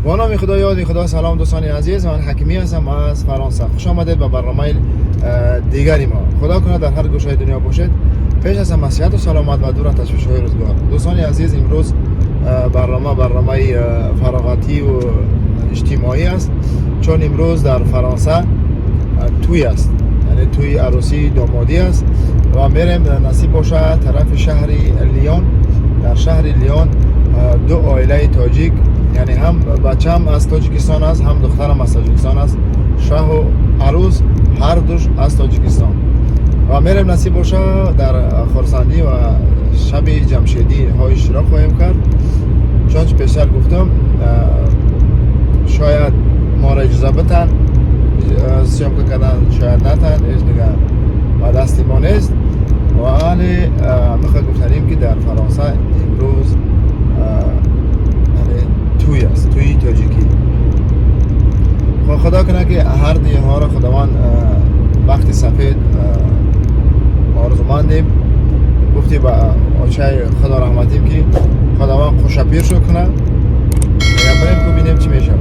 با نام خدا یاد خدا. سلام دوستان عزیز، من حکیمی هستم از فرانسه. خوش آمدید به برنامه دیگری ما. خدا کنه در هر گوشه دنیا باشید. پیش از همه صحت و سلامت و دور از تشویش‌های روزگار. دوستان عزیز، امروز برنامه فراغتی و اجتماعی است، چون امروز در فرانسه توی است، یعنی توی عروسی دامادی است و میریم نصیب باشه طرف شهر لیون. در شهر لیون دو عائله تاجیک، یعنی هم بچه‌م از تاجیکستان است، هم دخترم از تاجیکستان است. شاه و عروس هر دوش از تاجیکستان و میریم نصیب باشه در خرسندی و شب جمشیدی ها اشتراک خواهیم کرد. چون پیشتر گفتم شاید ما را اجازه بتن سیام که کردن، شاید نتن، ایش دیگه و دستی ما نیست. ولی میخواه گفتنیم که در فرانسه امروز توی است، توی تاجیکی. خدا کنه که هر دیگه ها را خداوند وقت سفید آرزومندیم. گفتی با آچه خدا رحمتیم که خداوند خوشپیر شو کنه. بریم که بینیم چی میشه.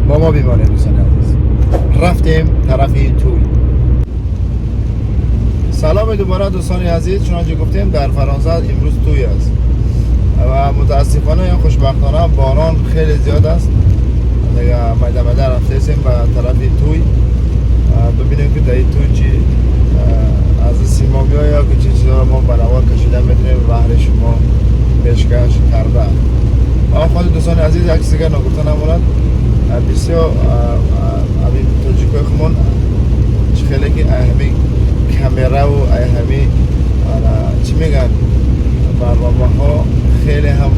با ما بیمانیم دوستان عزیز. رفتیم طرفی توی. سلام دوباره دوستان عزیز. چنانچه گفتیم در فرانسه امروز توی است و متاسفانه یا خوشبختانه باران خیلی زیاد است. دیگه مده رفتیم به طرف توی ببینیم که در توی چی از سیمامی ها یا که چی چیزا ما برنوار کشیدن میتونیم بحر شما پیشکش کرده. و خود دوستان عزیز یک چیزی که نگفتن همونند بسیار همین تاجیکای خمون خیلی که همین کامرا و همین چی میگن برنامه ها خیلی هم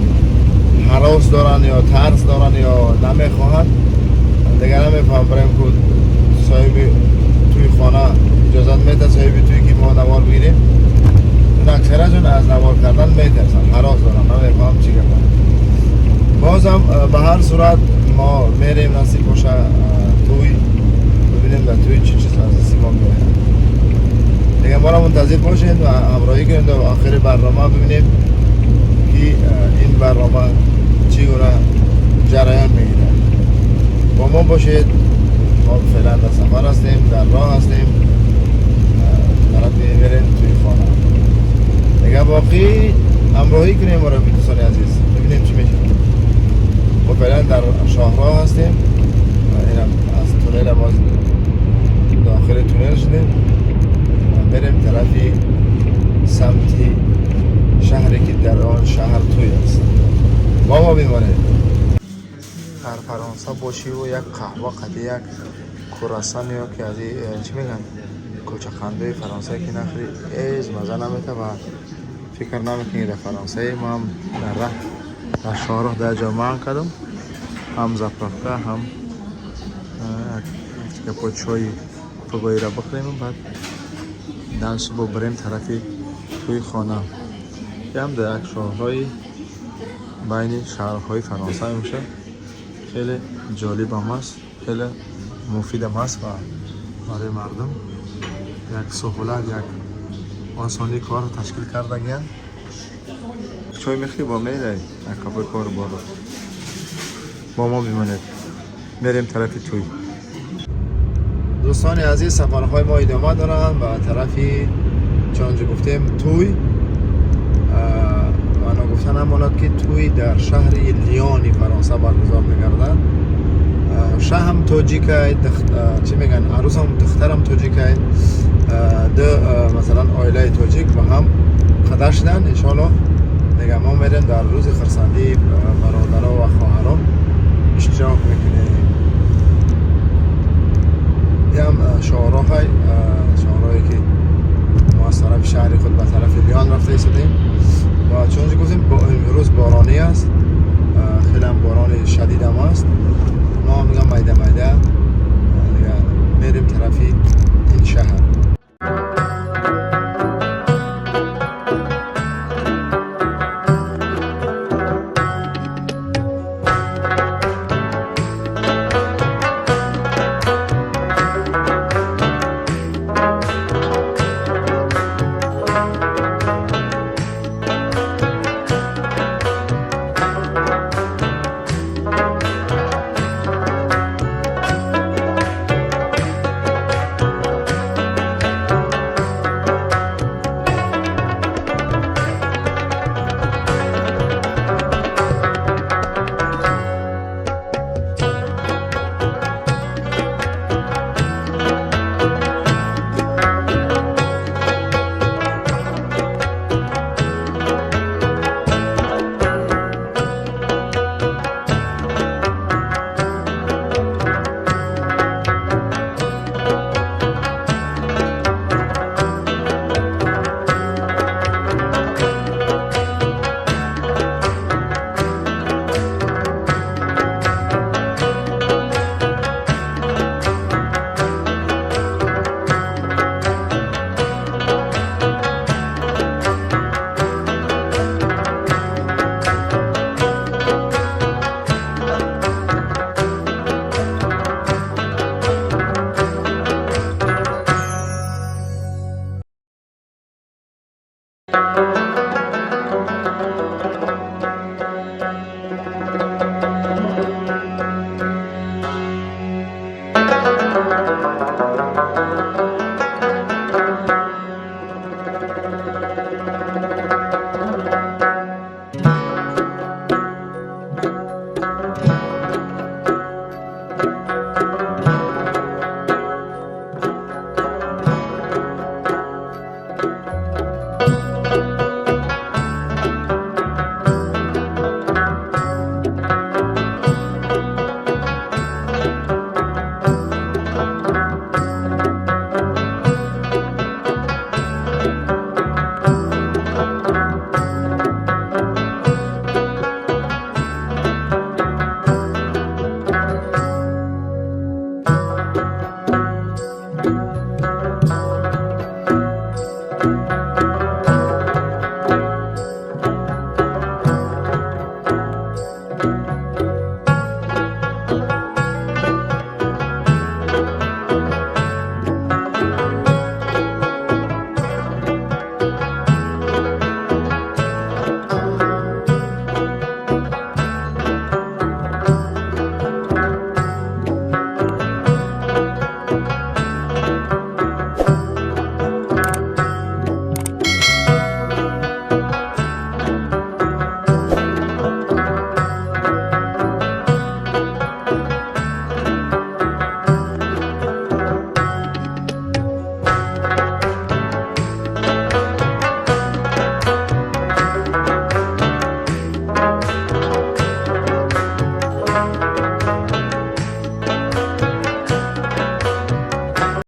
هراس دارن یا ترس دارن یا نمیخواهند. دیگر نمیفهم بریم که صاحب توی خانه اجازت میده صاحب توی که ما نوار بگیریم. اون اکثره جون از نوار کردن میترسن، هراس دارن، نمیفهم چی گفتن. بازم به هر صورت ما میریم نصیب باشه توی ببینیم در توی چی چیز از سیمان میاید. دیگه ما را منتظر باشید و همراهی کنید و آخر برنامه ببینیم که این برنامه چگونه جریان میگیره. با ما باشید. ما فعلا در سفر هستیم، در راه هستیم، طرف میریم توی خانه. دیگه باقی همراهی کنیم ما را دوستان عزیز، ببینیم چی میشه. ما فعلا در شاهراه هستیم. اینم از تونل باز داخل تونل شدیم و بریم طرفی سمتی شهری که در آن شهر توی است. با ما بیمانید. در فرانسه باشی و یک قهوه قدی، یک کراسان یا که از چی میگن کوچه خنده فرانسه که نخری ایز مزه نمیده و فکر نمیکنی در فرانسه. ما هم در راه در شهرها در جامعه کردم، هم زفرفته هم یک کپوت چای فگایی را بخوریم و بعد در صبح بریم طرفی توی خانه. هم در یک شهرهای بین شهرهای فرانسه میشه. خیلی جالب هم است، خیلی مفید هم است و برای مردم یک سهولت، یک آسانی کار تشکیل کرده گیان. چای میخوری با میده یک کپای کار بالا. با ما بیمانید. میریم طرفی توی. دوستان عزیز، سفرهای ما ادامه دارن و طرفی چنانچه گفتیم توی و نگفتن هماند که توی در شهر لیون فرانسه برگزار میگردن. شاه هم تاجیکه، چی میگن عروس هم دخترم تاجیکه. مثلا عائله تاجیک و هم قدر شدن. انشالله دیگه ما میریم در روز خرسندی برادرها و خواهر